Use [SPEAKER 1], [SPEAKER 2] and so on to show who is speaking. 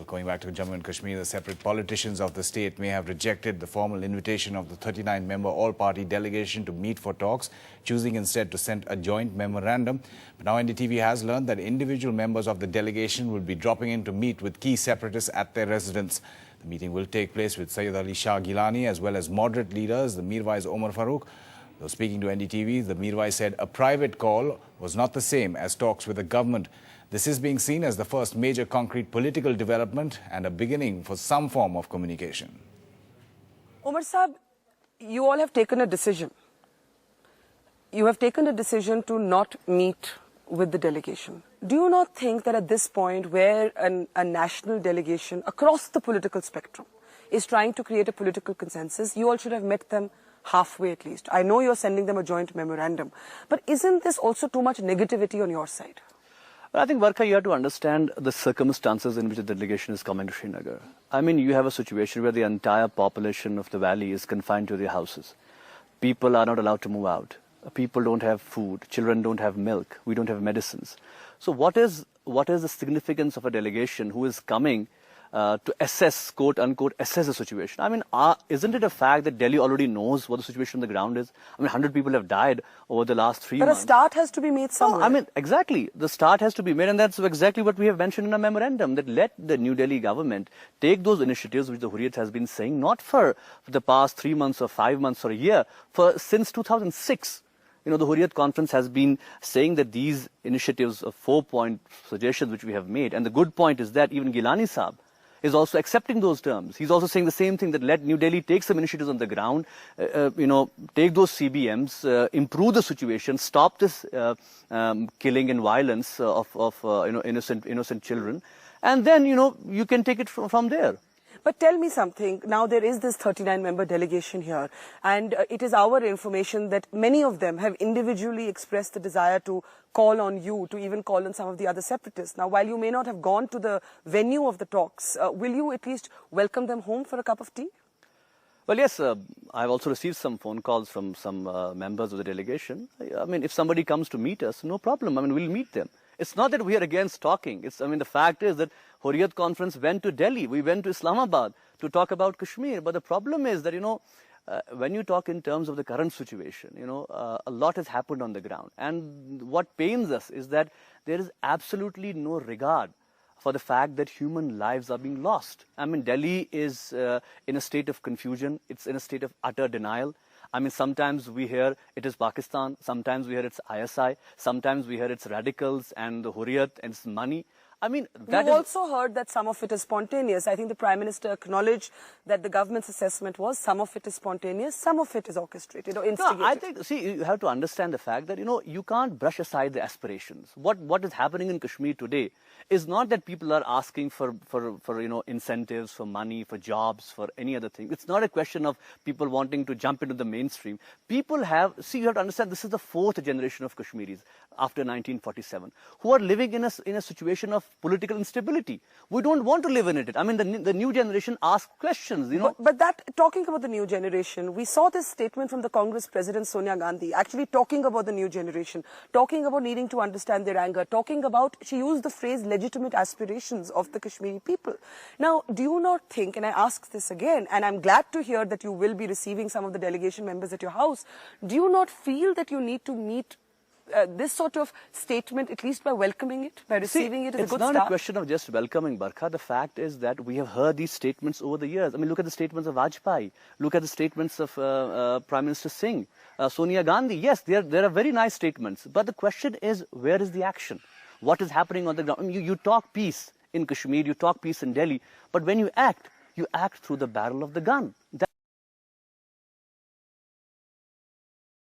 [SPEAKER 1] Going back to Jammu and Kashmir, the separate politicians of the state may have rejected the formal invitation of the 39-member all-party delegation to meet for talks, choosing instead to send a joint memorandum. But now NDTV has learned that individual members of the delegation will be dropping in to meet with key separatists at their residence. The meeting will take place with Sayyid Ali Shah Gilani as well as moderate leaders, the Mirwaiz Omar Farooq. Though speaking to NDTV, the Mirwaiz said a private call was not the same as talks with the government. This is being seen as the first major concrete political development and a beginning for some form of communication.
[SPEAKER 2] Omar Saab, you all have taken a decision. You have taken a decision to not meet with the delegation. Do you not think that at this point where a national delegation across the political spectrum is trying to create a political consensus, you all should have met them halfway at least? I know you're sending them a joint memorandum, but isn't this also too much negativity on your side?
[SPEAKER 3] Well, I think, Varka, you have to understand the circumstances in which the delegation is coming to Srinagar. I mean, you have a situation where the entire population of the valley is confined to their houses. People are not allowed to move out. People don't have food. Children don't have milk. We don't have medicines. So what is the significance of a delegation who is coming to assess, quote unquote, assess the situation? I mean, isn't it a fact that Delhi already knows what the situation on the ground is? I mean, 100 people have died over the last 3 months.
[SPEAKER 2] But a start has to be made somewhere.
[SPEAKER 3] No, I mean, exactly. The start has to be made, and that's exactly what we have mentioned in our memorandum, that let the New Delhi government take those initiatives which the Hurriyat has been saying, not for the past 3 months or 5 months or a year, since 2006. You know, the Hurriyat conference has been saying that these initiatives of 4-point suggestions which we have made, and the good point is that even Gilani Saab is also accepting those terms. He's also saying the same thing, that let New Delhi take some initiatives on the ground, take those CBMs, improve the situation, stop this killing and violence of innocent children, and then, you can take it from there.
[SPEAKER 2] But tell me something, now there is this 39-member delegation here, and it is our information that many of them have individually expressed the desire to call on you, to even call on some of the other separatists. Now, while you may not have gone to the venue of the talks, will you at least welcome them home for a cup of tea?
[SPEAKER 3] Well, yes, I've also received some phone calls from some members of the delegation. I mean, if somebody comes to meet us, no problem. I mean, we'll meet them. It's not that we are against talking. The fact is that Hurriyat conference went to Delhi. We went to Islamabad to talk about Kashmir. But the problem is that, when you talk in terms of the current situation, a lot has happened on the ground. And what pains us is that there is absolutely no regard for the fact that human lives are being lost. I mean, Delhi is in a state of confusion. It's in a state of utter denial. I mean, sometimes we hear it is Pakistan, sometimes we hear it's ISI, sometimes we hear it's radicals and the Hurriyat and it's money. I mean,
[SPEAKER 2] We've also heard that some of it is spontaneous. I think the Prime Minister acknowledged that the government's assessment was some of it is spontaneous, some of it is orchestrated or instigated.
[SPEAKER 3] No, I think, you have to understand the fact that, you can't brush aside the aspirations. What is happening in Kashmir today is not that people are asking for incentives, for money, for jobs, for any other thing. It's not a question of people wanting to jump into the mainstream. People have, you have to understand, this is the 4th generation of Kashmiris after 1947 who are living in a situation of political instability. We don't want to live in it. I mean, the new generation asks questions,
[SPEAKER 2] But talking about the new generation, we saw this statement from the Congress President Sonia Gandhi, actually talking about the new generation, talking about needing to understand their anger, talking about, she used the phrase, legitimate aspirations of the Kashmiri people. Now, do you not think, and I ask this again, and I'm glad to hear that you will be receiving some of the delegation members at your house, do you not feel that you need to meet this sort of statement, at least by welcoming it, by receiving it as a good start?
[SPEAKER 3] It's not a question of just welcoming, Barkha. The fact is that we have heard these statements over the years. I mean, look at the statements of Vajpayee. Look at the statements of Prime Minister Singh, Sonia Gandhi. Yes, there are very nice statements. But the question is, where is the action? What is happening on the ground? I mean, you talk peace in Kashmir, you talk peace in Delhi. But when you act through the barrel of the gun.